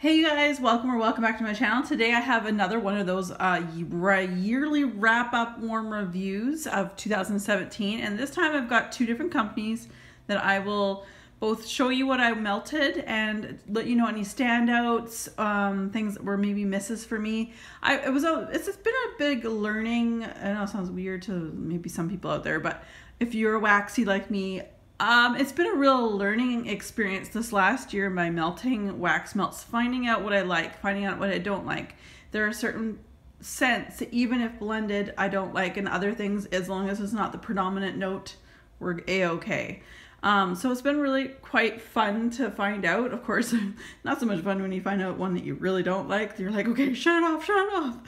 Hey you guys, welcome or welcome back to my channel. Today I have another one of those yearly wrap-up warm reviews of 2017, and this time I've got two different companies that I will both show you what I melted and let you know any standouts, things that were maybe misses for me. It's been a big learning. I know it sounds weird to maybe some people out there, but if you're a waxy like me, it's been a real learning experience this last year by melting wax melts, finding out what I like, finding out what I don't like. There are certain scents, even if blended, I don't like, and other things, as long as it's not the predominant note, we're a-okay. So it's been really quite fun to find out. Of course, not so much fun when you find out one that you really don't like. You're like, okay, shut it off,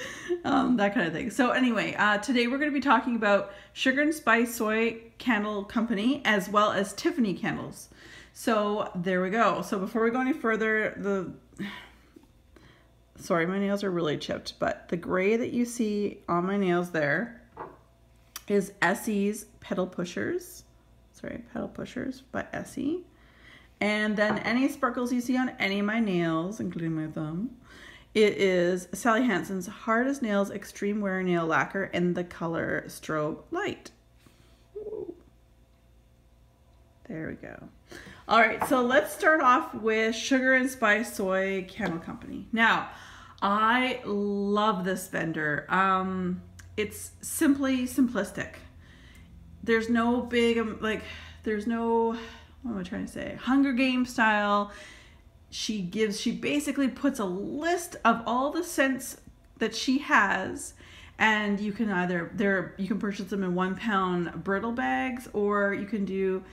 that kind of thing. So anyway, today we're going to be talking about Sugar and Spice Soy Candle Company as well as Tiffany candles. So there we go. So before we go any further, sorry, my nails are really chipped, but the gray that you see on my nails there is Essie's Pedal Pushers. Pedal Pushers by Essie. And then any sparkles you see on any of my nails, including my thumb, it is Sally Hansen's Hard as Nails Extreme Wear Nail Lacquer in the color Strobe Light. Ooh. There we go. All right, so let's start off with Sugar and Spice Soy Candle Company. Now, I love this vendor. It's simply simplistic. There's no big, there's no, what am I trying to say? Hunger Games style. She basically puts a list of all the scents that she has, and you can you can purchase them in 1 pound brittle bags, or you can do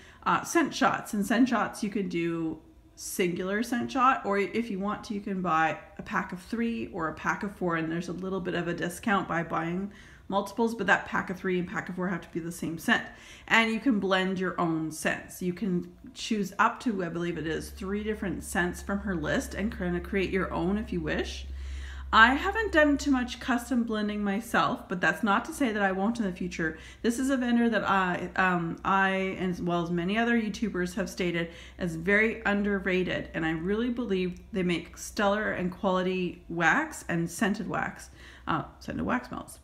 scent shots. And scent shots, you can do singular scent shot, or if you want to, you can buy a pack of 3 or a pack of 4, and there's a little bit of a discount by buying multiples, but that pack of 3 and pack of 4 have to be the same scent. And you can blend your own scents. You can choose up to, I believe it is, 3 different scents from her list and kind of create your own if you wish. I haven't done too much custom blending myself, but that's not to say that I won't in the future. This is a vendor that I, as well as many other YouTubers, have stated as very underrated, and I really believe they make stellar and quality wax and scented wax melts.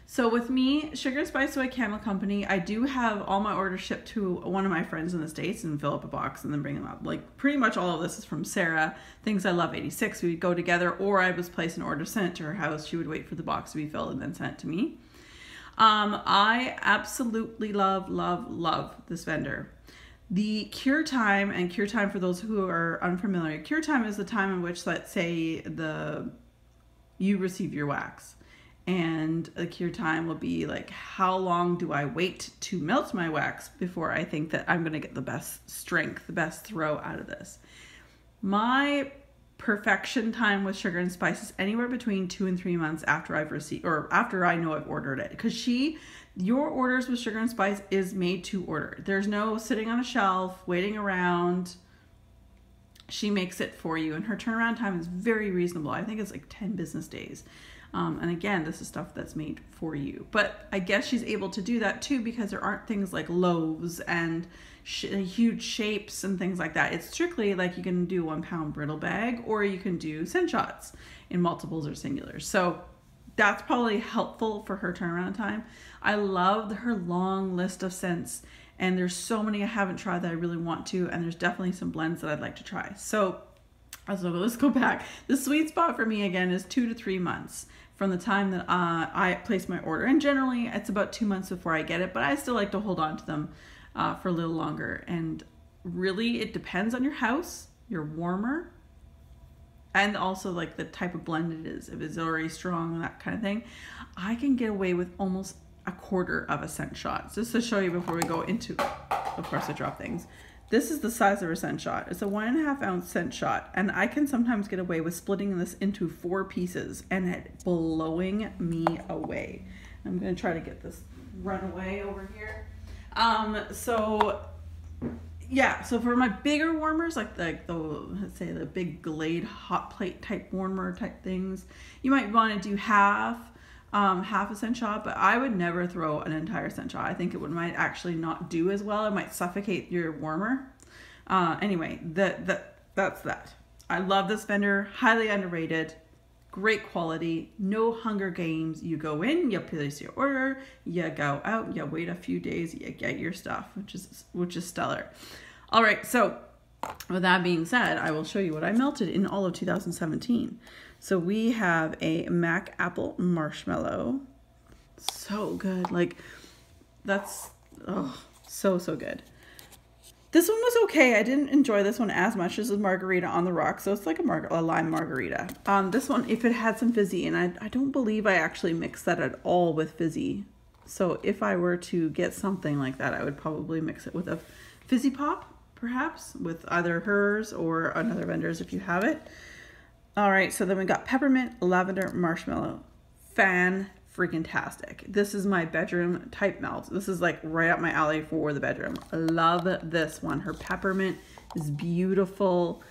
So with me, Sugar and Spice Soy Candle Company, I do have all my orders shipped to one of my friends in the States and fill up a box and then bring them up. Like pretty much all of this is from Sarah, Things I Love 86. We would go together, or I was place an order, send it to her house. She would wait for the box to be filled and then send it to me. I absolutely love this vendor. The cure time, and cure time for those who are unfamiliar, cure time is the time in which, let's say, you receive your wax. And a cure time will be like, how long do I wait to melt my wax before I think that I'm going to get the best strength, the best throw out of this. My perfection time with Sugar and Spice is anywhere between 2 and 3 months after I've received, or after I know I've ordered it. Because your orders with Sugar and Spice is made to order. There's no sitting on a shelf, waiting around. She makes it for you, and her turnaround time is very reasonable. I think it's like 10 business days. And again, this is stuff that's made for you. But I guess she's able to do that too because there aren't things like loaves and huge shapes and things like that. It's strictly like you can do 1 pound brittle bag, or you can do scent shots in multiples or singulars. So that's probably helpful for her turnaround time. I love her long list of scents, and there's so many I haven't tried that I really want to, and there's definitely some blends that I'd like to try. So let's go back. The sweet spot for me again is 2 to 3 months from the time that I place my order, and generally it's about 2 months before I get it, but I still like to hold on to them for a little longer. And really, it depends on your house, your warmer, and also like the type of blend it is. If it's already strong, that kind of thing, I can get away with almost 1/4 of a scent shot. Just to show you before we go into, of course I drop things. This is the size of a scent shot. It's a 1.5 ounce scent shot, and I can sometimes get away with splitting this into 4 pieces and it blowing me away. I'm gonna try to get this runaway over here. So for my bigger warmers, like let's say the big Glade hot plate type warmer type things, you might want to do half a scent shot, but I would never throw an entire scent shot. I think might actually not do as well. It might suffocate your warmer. Anyway, that's that. I love this vendor, highly underrated, great quality, no Hunger Games. You go in, you place your order, you go out, you wait a few days, you get your stuff, which is stellar. All right, so with that being said, I will show you what I melted in all of 2017. So we have a Mac Apple Marshmallow. So good. Like, that's, oh, so good. This one was okay. I didn't enjoy this one as much as the Margarita on the Rock. So it's like a lime margarita. This one, if it had some Fizzy, and I don't believe I actually mixed that at all with Fizzy. So if I were to get something like that, I would probably mix it with a Fizzy Pop, perhaps, with either hers or another vendor's if you have it. All right, so then we got Peppermint, Lavender, Marshmallow. Fan-freaking-tastic. This is my bedroom type melt. This is like right up my alley for the bedroom. I love this one. Her peppermint is beautiful.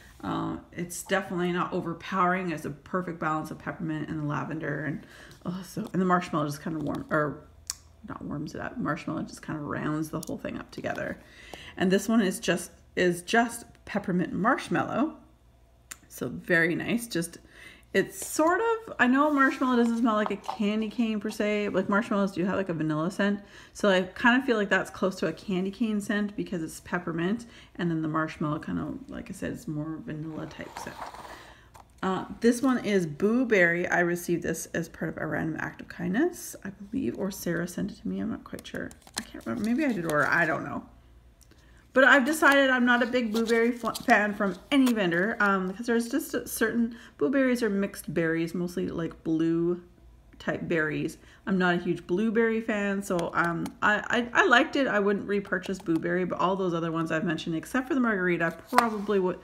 It's definitely not overpowering. It's a perfect balance of peppermint and lavender, and and the marshmallow just kind of not warms it up. Marshmallow just kind of rounds the whole thing up together. And this one is just peppermint marshmallow. So very nice. It's sort of, I know marshmallow doesn't smell like a candy cane per se. Like marshmallows do have like a vanilla scent. So I kind of feel like that's close to a candy cane scent because it's peppermint. And then the marshmallow kind of, like I said, it's more vanilla type scent. This one is Blueberry. I received this as part of a random act of kindness, I believe, or Sarah sent it to me. I'm not quite sure. I can't remember. Maybe I did order. I don't know. But I've decided I'm not a big blueberry fan from any vendor because there's just certain blueberries are mixed berries, mostly like blue type berries. I'm not a huge blueberry fan, so I liked it. I wouldn't repurchase blueberry, but all those other ones I've mentioned, except for the Margarita, I probably would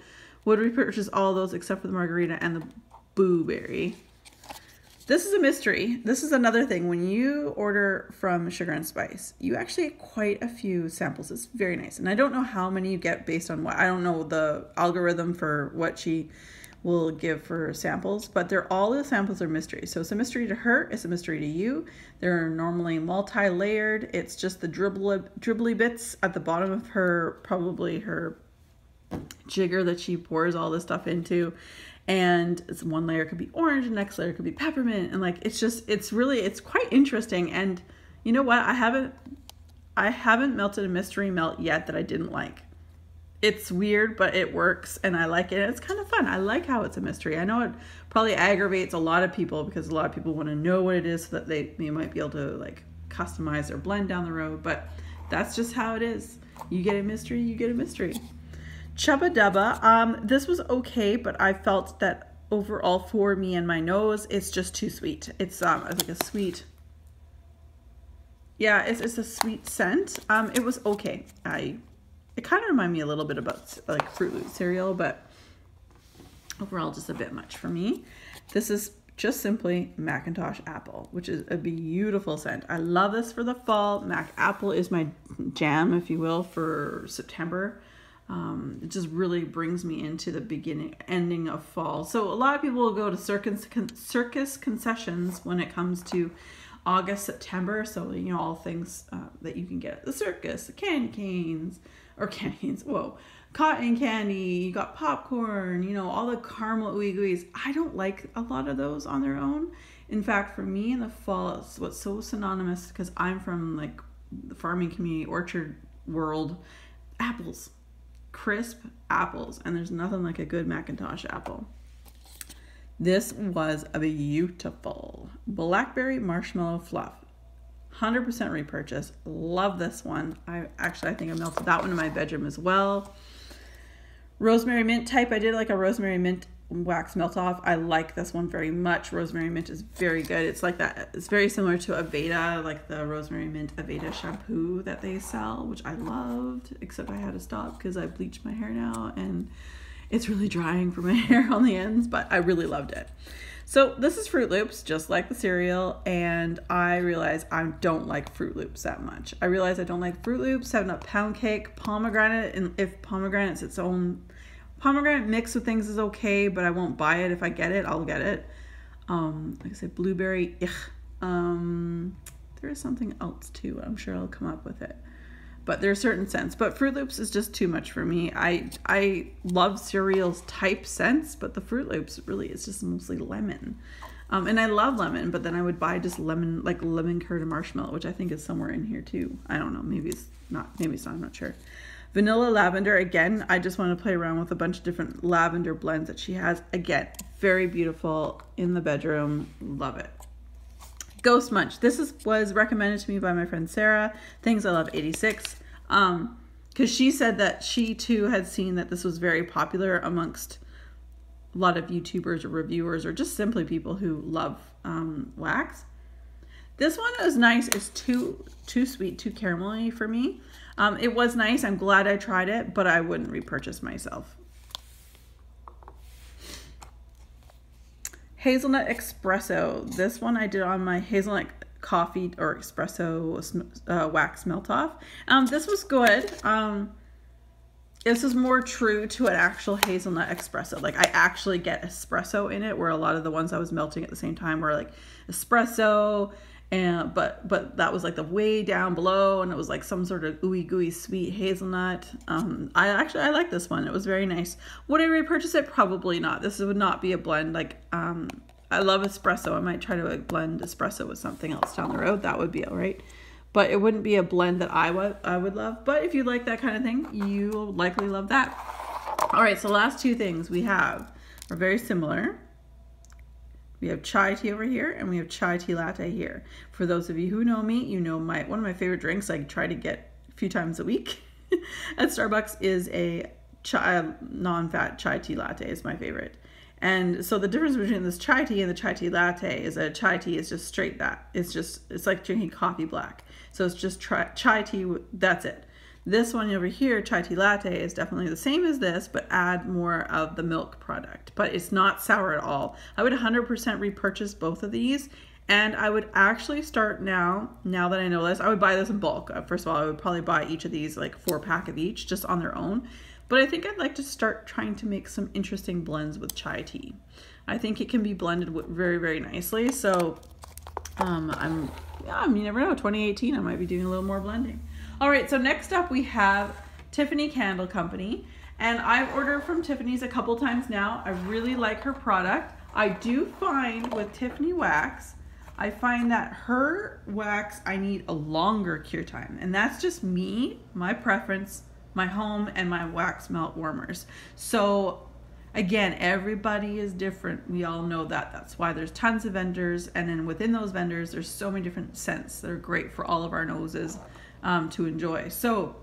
repurchase all those except for the Margarita and the blueberry. This is a mystery. This is another thing. When you order from Sugar and Spice, you actually get quite a few samples. It's very nice. And I don't know how many you get based on what. I don't know the algorithm for what she will give for samples, but all the samples are mysteries. So it's a mystery to her. It's a mystery to you. They're normally multi-layered. It's just the dribbly bits at the bottom of probably her jigger that she pours all this stuff into. And it's one layer could be orange, the next layer could be peppermint, and like it's quite interesting. And you know what? I haven't melted a mystery melt yet that I didn't like. It's weird, but it works and I like it. It's kind of fun. I like how it's a mystery. I know it probably aggravates a lot of people because a lot of people want to know what it is so that they might be able to like customize their blend down the road, but that's just how it is. You get a mystery, you get a mystery. Chubba Dubba, this was okay, but I felt that overall for me and my nose, it's just too sweet. It's like a sweet, yeah, it's a sweet scent. It was okay. It kind of reminded me a little bit about like Fruit Loop cereal, but overall just a bit much for me. This is just simply Macintosh Apple, which is a beautiful scent. I love this for the fall. Mac Apple is my jam, if you will, for September. It just really brings me into the ending of fall. So a lot of people will go to circus concessions when it comes to August, September. So, you know, all things that you can get at the circus, the cotton candy, you got popcorn, you know, all the caramel ooey gooeys. I don't like a lot of those on their own. In fact, for me in the fall, it's what's so synonymous because I'm from like the farming community, orchard world, apples. Crisp apples, and there's nothing like a good Macintosh apple. This was a beautiful Blackberry Marshmallow Fluff. 100% repurchase. Love this one. I think I melted that one in my bedroom as well. Rosemary Mint type. I did like a Rosemary Mint Wax melt off. I like this one very much. Rosemary Mint is very good. It's like that. It's very similar to Aveda, like the Rosemary Mint Aveda shampoo that they sell, which I loved, except I had to stop because I bleached my hair now and it's really drying for my hair on the ends, but I really loved it. So this is Fruit Loops, just like the cereal, and I realize I don't like Fruit Loops that much. I realize I don't like Fruit Loops, 7-Up Pound Cake, pomegranate, and if pomegranate's its own, pomegranate mixed with things is okay, but I won't buy it. If I get it, I'll get it. Like I said, blueberry, there is something else too. I'm sure I'll come up with it. but there are certain scents. But Fruit Loops is just too much for me. I love cereals type scents, but the Fruit Loops really is just mostly lemon. And I love lemon, but then I would buy just lemon, like lemon curd and marshmallow, which I think is somewhere in here too. I don't know. Maybe it's not. I'm not sure. Vanilla lavender. Again, I just want to play around with a bunch of different lavender blends that she has. Again, very beautiful in the bedroom. Love it. Ghost Munch. This was recommended to me by my friend Sarah. Things I Love 86. Because she said that she too had seen that this was very popular amongst a lot of YouTubers or reviewers or just simply people who love wax. This one is nice. It's too sweet, too caramelly for me. It was nice. I'm glad I tried it, but I wouldn't repurchase myself. Hazelnut Expresso. This one I did on my hazelnut coffee or espresso wax melt off. This was good. This is more true to an actual hazelnut espresso. Like I actually get espresso in it, where a lot of the ones I was melting at the same time were like espresso, and but that was like the way down below, and it was like some sort of ooey gooey sweet hazelnut. I like this one. It was very nice. Would I repurchase it? Probably not. This would not be a blend. Like I love espresso. I might try to blend espresso with something else down the road. That would be all right. But it wouldn't be a blend that I would love. But if you like that kind of thing, you will likely love that. All right, so last two things we have are very similar. We have chai tea over here, and we have chai tea latte here. For those of you who know me, you know one of my favorite drinks I try to get a few times a week at Starbucks is a non-fat chai tea latte is my favorite. And so the difference between this chai tea and the chai tea latte is that chai tea is just straight that. It's like drinking coffee black. So it's just chai tea, that's it. This one over here, chai tea latte, is definitely the same as this, but add more of the milk product. But it's not sour at all. I would 100% repurchase both of these. And I would actually start now that I know this, I would buy this in bulk. First of all, I would probably buy each of these, like 4-pack of each, just on their own. But I think I'd like to start trying to make some interesting blends with chai tea. I think it can be blended very, very nicely. So you never know, 2018, I might be doing a little more blending. All right, so next up we have Tiffany Candle Company. And I've ordered from Tiffany's a couple times now. I really like her product. I do find with Tiffany wax, I find that her wax, I need a longer cure time. And that's just me, my preference, my home, and my wax melt warmers. So again, everybody is different. We all know that. That's why there's tons of vendors. And then within those vendors, there's so many different scents that are great for all of our noses to enjoy. So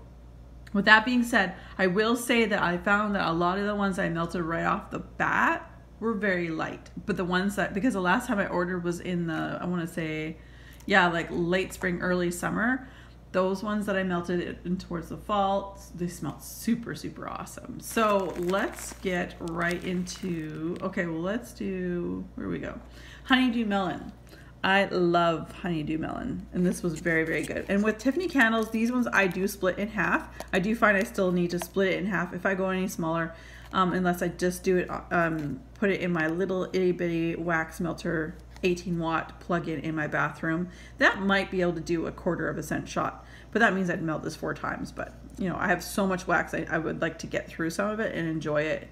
with that being said, I will say that I found that a lot of the ones I melted right off the bat were very light. But the ones that, because the last time I ordered was in the, I want to say, yeah, like late spring, early summer. Those ones that I melted in towards the fall, they smell super, super awesome. So let's get right into, okay, well, let's do, where we go? Honeydew Melon. I love Honeydew Melon, and this was very, very good. And with Tiffany candles, these ones I do split in half. I do find I still need to split it in half if I go any smaller, unless I just do it, put it in my little itty bitty wax melter 18-watt plug-in in my bathroom. That might be able to do 1/4 scent shot, but that means I'd melt this 4 times. But you know, I have so much wax, I would like to get through some of it and enjoy it,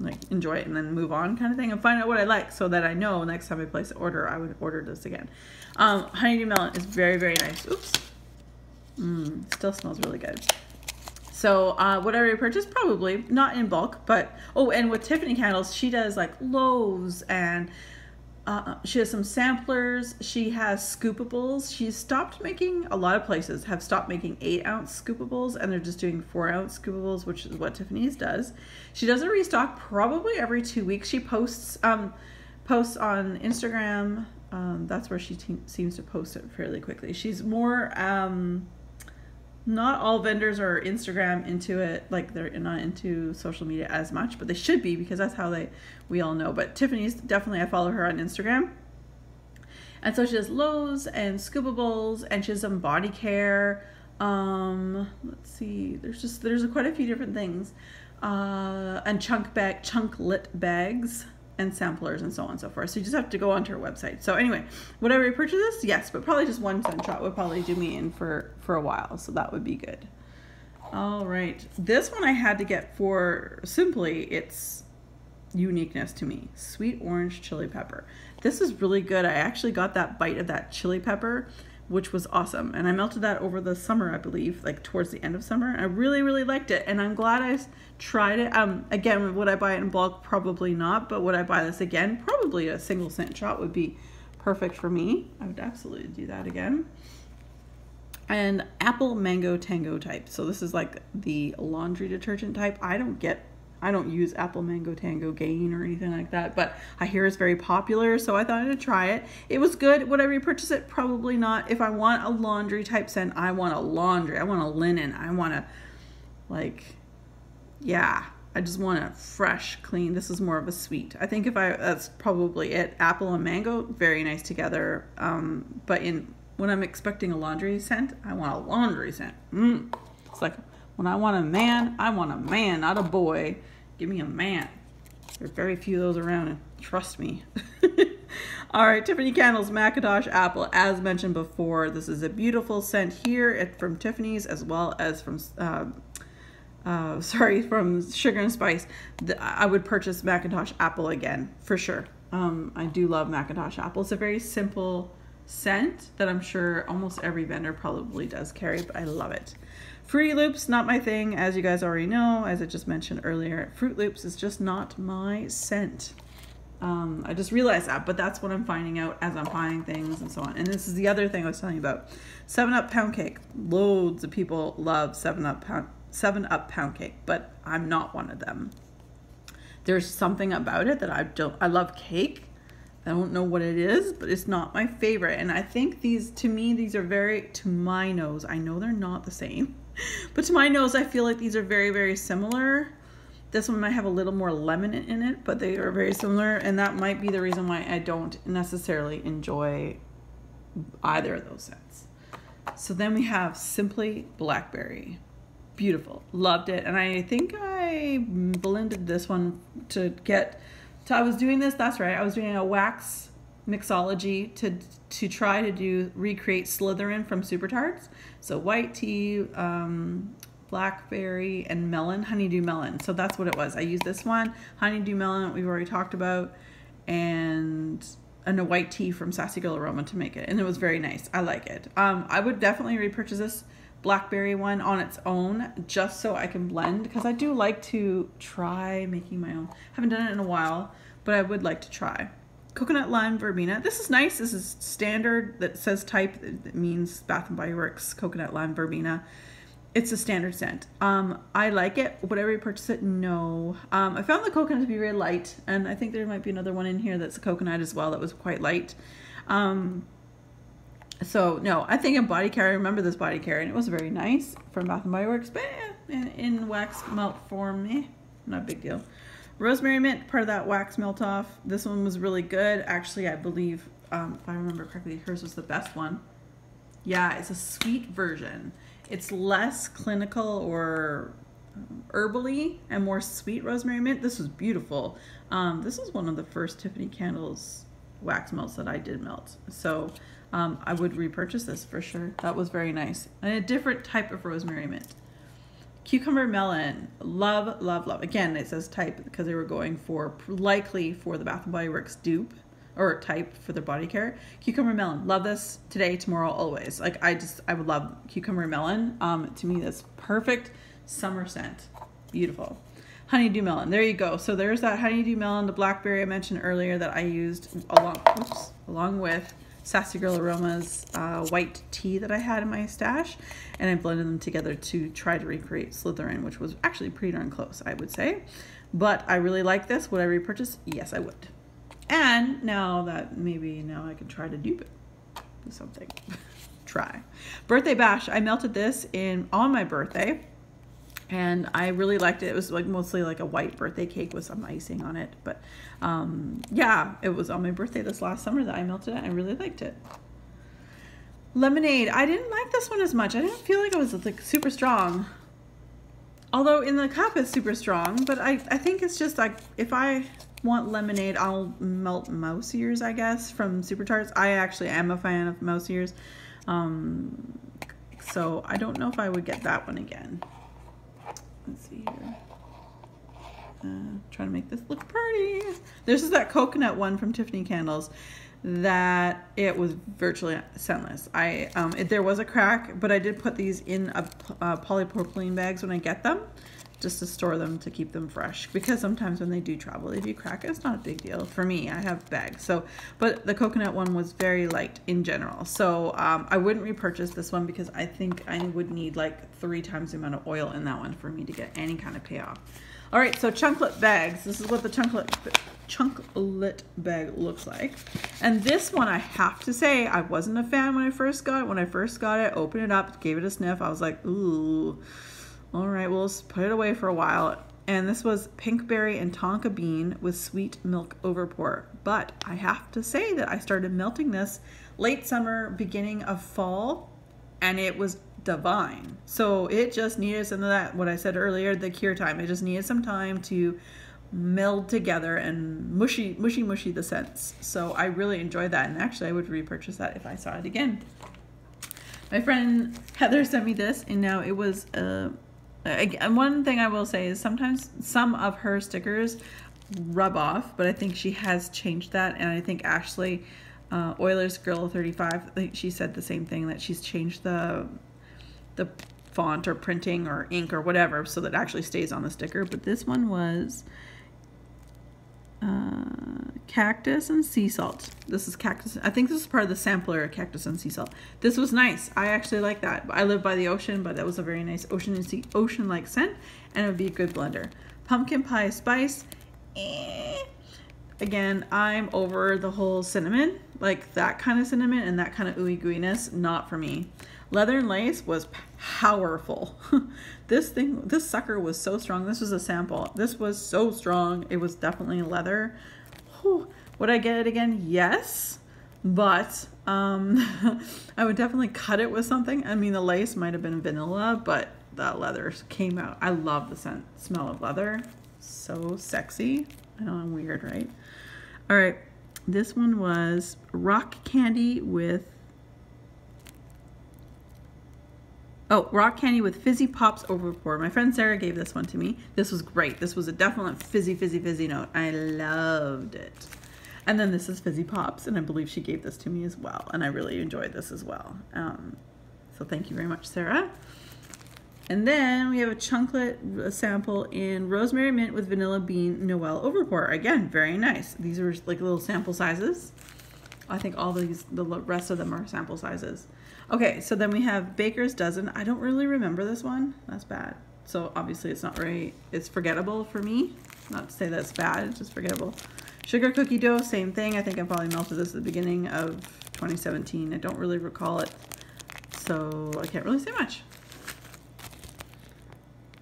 and then move on kind of thing, and find out what I like so that I know next time I place an order, I would order this again. Honeydew Melon is very, very nice. Oops. Still smells really good. So would I repurchase? Probably not in bulk, but oh, and with Tiffany candles, she does like loaves, and she has some samplers. She has scoopables. She's stopped making, a lot of places have stopped making 8-ounce scoopables, and they're just doing 4-ounce scoopables, which is what Tiffany's does. She does a restock probably every 2 weeks. She posts on Instagram. That's where she seems to post it fairly quickly. She's more not all vendors are Instagram into it, like they're not into social media as much, but they should be, because that's how we all know. But Tiffany's definitely, I follow her on Instagram. And so she does loaves and scoopables, and she has some body care. Let's see, there's quite a few different things. And chunk lit bags. and samplers and so on and so forth. So you just have to go onto her website. So anyway, would I repurchase this? Yes, but probably just one scent shot would probably do me in for a while. So that would be good. All right. This one I had to get for simply its uniqueness to me. Sweet orange chili pepper. This is really good. I actually got that bite of that chili pepper, which was awesome. And I melted that over the summer, I believe, like towards the end of summer. I really, really liked it. And I'm glad I tried it. Again, would I buy it in bulk? Probably not. But would I buy this again? Probably a single scent shot would be perfect for me. I would absolutely do that again. And apple mango tango type. So this is like the laundry detergent type. I don't use apple mango tango gain or anything like that, but I hear it's very popular, so I thought I'd try it. It was good. Would I repurchase it? Probably not. If I want a laundry type scent, I want a laundry. I want a linen. I want a, like, yeah, I just want a fresh, clean. This is more of a sweet. I think that's probably it. Apple and mango, very nice together. But when I'm expecting a laundry scent, I want a laundry scent. It's like, when I want a man, not a boy. Give me a man. There are very few of those around, trust me. All right, Tiffany Candles Macintosh Apple. As mentioned before, this is a beautiful scent here from Tiffany's, as well as from from Sugar and Spice. I would purchase Macintosh Apple again, for sure. I do love Macintosh Apple. It's a very simple scent that I'm sure almost every vendor probably does carry, but I love it. Fruity Loops, not my thing, as you guys already know, as I just mentioned earlier. Fruit Loops is just not my scent. I just realized that, but that's what I'm finding out as I'm buying things and so on. And this is the other thing I was telling you about. 7-Up Pound Cake. Loads of people love 7-Up Pound Cake, but I'm not one of them. There's something about it that I love cake. I don't know what it is, but it's not my favorite. And I think to me, these are very, to my nose, I know they're not the same, but to my nose, I feel like these are very, very similar. This one might have a little more lemon in it, but they are very similar. And that might be the reason why I don't necessarily enjoy either of those scents. So then we have Simply Blackberry. Beautiful. Loved it. And I think I blended this one to get... So I was doing this, that's right, I was doing a wax mixology to try to recreate Slytherin from Super Tarts. So white tea, blackberry, and melon, honeydew melon. So that's what it was. I used this one, honeydew melon, we've already talked about, and a white tea from Sassy Girl Aroma to make it. And it was very nice. I like it. I would definitely repurchase this blackberry one on its own just so I can blend, because I do like to try making my own. Haven't done it in a while, but I would like to try. Coconut Lime Verbena. This is nice. This is standard. That says type. That means Bath & Body Works Coconut Lime Verbena. It's a standard scent. I like it. Would I repurchase it? No. I found the coconut to be very light, and I think there might be another one in here that's a coconut as well that was quite light. So no, I think in body care, I remember this body care, and it was very nice from Bath & Body Works, but in wax melt form, not a big deal. Rosemary Mint, part of that wax melt off. This one was really good. Actually, I believe, if I remember correctly, hers was the best one. Yeah, it's a sweet version. It's less clinical or herbally and more sweet rosemary mint. This was beautiful. This is one of the first Tiffany Candles wax melts that I did melt. So I would repurchase this for sure. That was very nice. And a different type of rosemary mint. Cucumber Melon. Love, love, love. Again, it says type because they were going for, likely for the Bath & Body Works dupe or type for their body care. Cucumber Melon. Love this today, tomorrow, always. Like I would love Cucumber Melon. To me, that's perfect summer scent. Beautiful. Honeydew Melon. There you go. So there's that Honeydew Melon, the blackberry I mentioned earlier that I used along with Sassy Girl Aroma's white tea that I had in my stash, and I blended them together to try to recreate Slytherin, which was actually pretty darn close, I would say. But I really like this. Would I repurchase? Yes, I would. And now I can try to dupe it. Do something. Try. Birthday Bash. I melted this on my birthday, and I really liked it. It was like mostly like a white birthday cake with some icing on it. But yeah, it was on my birthday this last summer that I melted it. I really liked it. Lemonade. I didn't like this one as much. I didn't feel like it was like super strong. Although in the cup it's super strong, but I think it's just like if I want lemonade, I'll melt mouse ears, I guess, from Super Tarts. I actually am a fan of mouse ears. So I don't know if I would get that one again. Let's see here. Trying to make this look pretty. This is that coconut one from Tiffany Candles that it was virtually scentless. There was a crack, but I did put these in polypropylene bags when I get them, just to store them to keep them fresh, because sometimes when they do travel, they do crack. It's not a big deal for me. I have bags. So, but the coconut one was very light in general. So I wouldn't repurchase this one because I think I would need like 3 times the amount of oil in that one for me to get any kind of payoff. All right, so chunklet bags. This is what the chunklet bag looks like. And this one, I have to say, I wasn't a fan when I first got it. When I first got it, opened it up, gave it a sniff, I was like, ooh. All right, we'll just put it away for a while. And this was pinkberry and tonka bean with sweet milk overpour. But I have to say that I started melting this late summer, beginning of fall, and it was divine. So it just needed some of that, what I said earlier, the cure time. It just needed some time to meld together and mushy the scents. So I really enjoyed that, and actually I would repurchase that if I saw it again. My friend Heather sent me this, and now it was one thing I will say is sometimes some of her stickers rub off, but I think she has changed that, and I think Ashley Oilers Girl 35, she said the same thing, that she's changed the font or printing or ink or whatever so that it actually stays on the sticker. But this one was Cactus and Sea Salt. This is Cactus. I think this is part of the sampler, Cactus and Sea Salt. This was nice. I actually like that. I live by the ocean, but that was a very nice ocean-like scent, and it would be a good blender. Pumpkin pie spice. Again, I'm over the whole cinnamon, like that kind of cinnamon and that kind of ooey gooiness, not for me. Leather and lace was powerful. This sucker was so strong. This was a sample. This was so strong. It was definitely leather. Whew. Would I get it again? Yes, but I would definitely cut it with something. I mean, the lace might have been vanilla, but the leather came out. I love the smell of leather. So sexy. I know I'm weird, right? All right, this one was rock candy with rock candy with fizzy pops overpour. My friend Sarah gave this one to me. This was great. This was a definite fizzy note. I loved it. And then this is fizzy pops, and I believe she gave this to me as well, and I really enjoyed this as well. So thank you very much, Sarah. And then we have a chunklet sample in Rosemary Mint with Vanilla Bean Noel Overpour. Again, very nice. These are like little sample sizes. I think all the rest of them are sample sizes. Okay, so then we have Baker's Dozen. I don't really remember this one. That's bad. So obviously it's not very, it's forgettable for me. Not to say that's bad, it's just forgettable. Sugar cookie dough, same thing. I think I probably melted this at the beginning of 2017. I don't really recall it, so I can't really say much.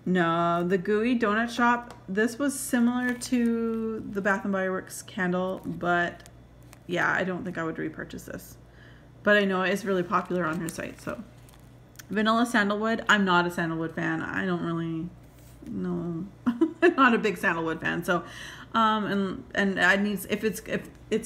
No, the Gooey Donut Shop, this was similar to the Bath & Body Works candle, but yeah, I don't think I would repurchase this. But I know it's really popular on her site, so. Vanilla Sandalwood, I'm not a sandalwood fan. I don't really know. I'm not a big sandalwood fan, so and I need, if it's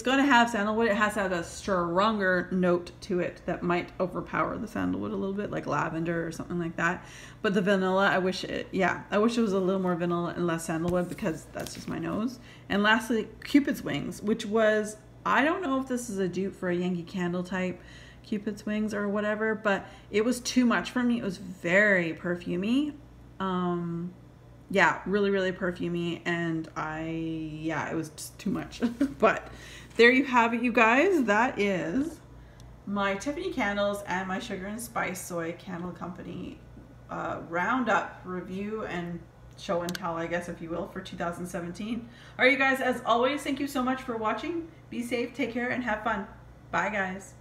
going to have sandalwood, it has to have a stronger note to it that might overpower the sandalwood a little bit, like lavender or something like that. But the vanilla, I wish it was a little more vanilla and less sandalwood, because that's just my nose. And lastly, Cupid's Wings, which was, I don't know if this is a dupe for a Yankee Candle type Cupid's Wings or whatever, but it was too much for me. It was very perfumey. Yeah, really perfumey, and it was just too much. But there you have it, you guys. That is my Tiffany Candles and my Sugar and Spice Soy Candle Company roundup review and show and tell, I guess, if you will, for 2017. All right, you guys, as always, thank you so much for watching. Be safe, take care, and have fun. Bye, guys.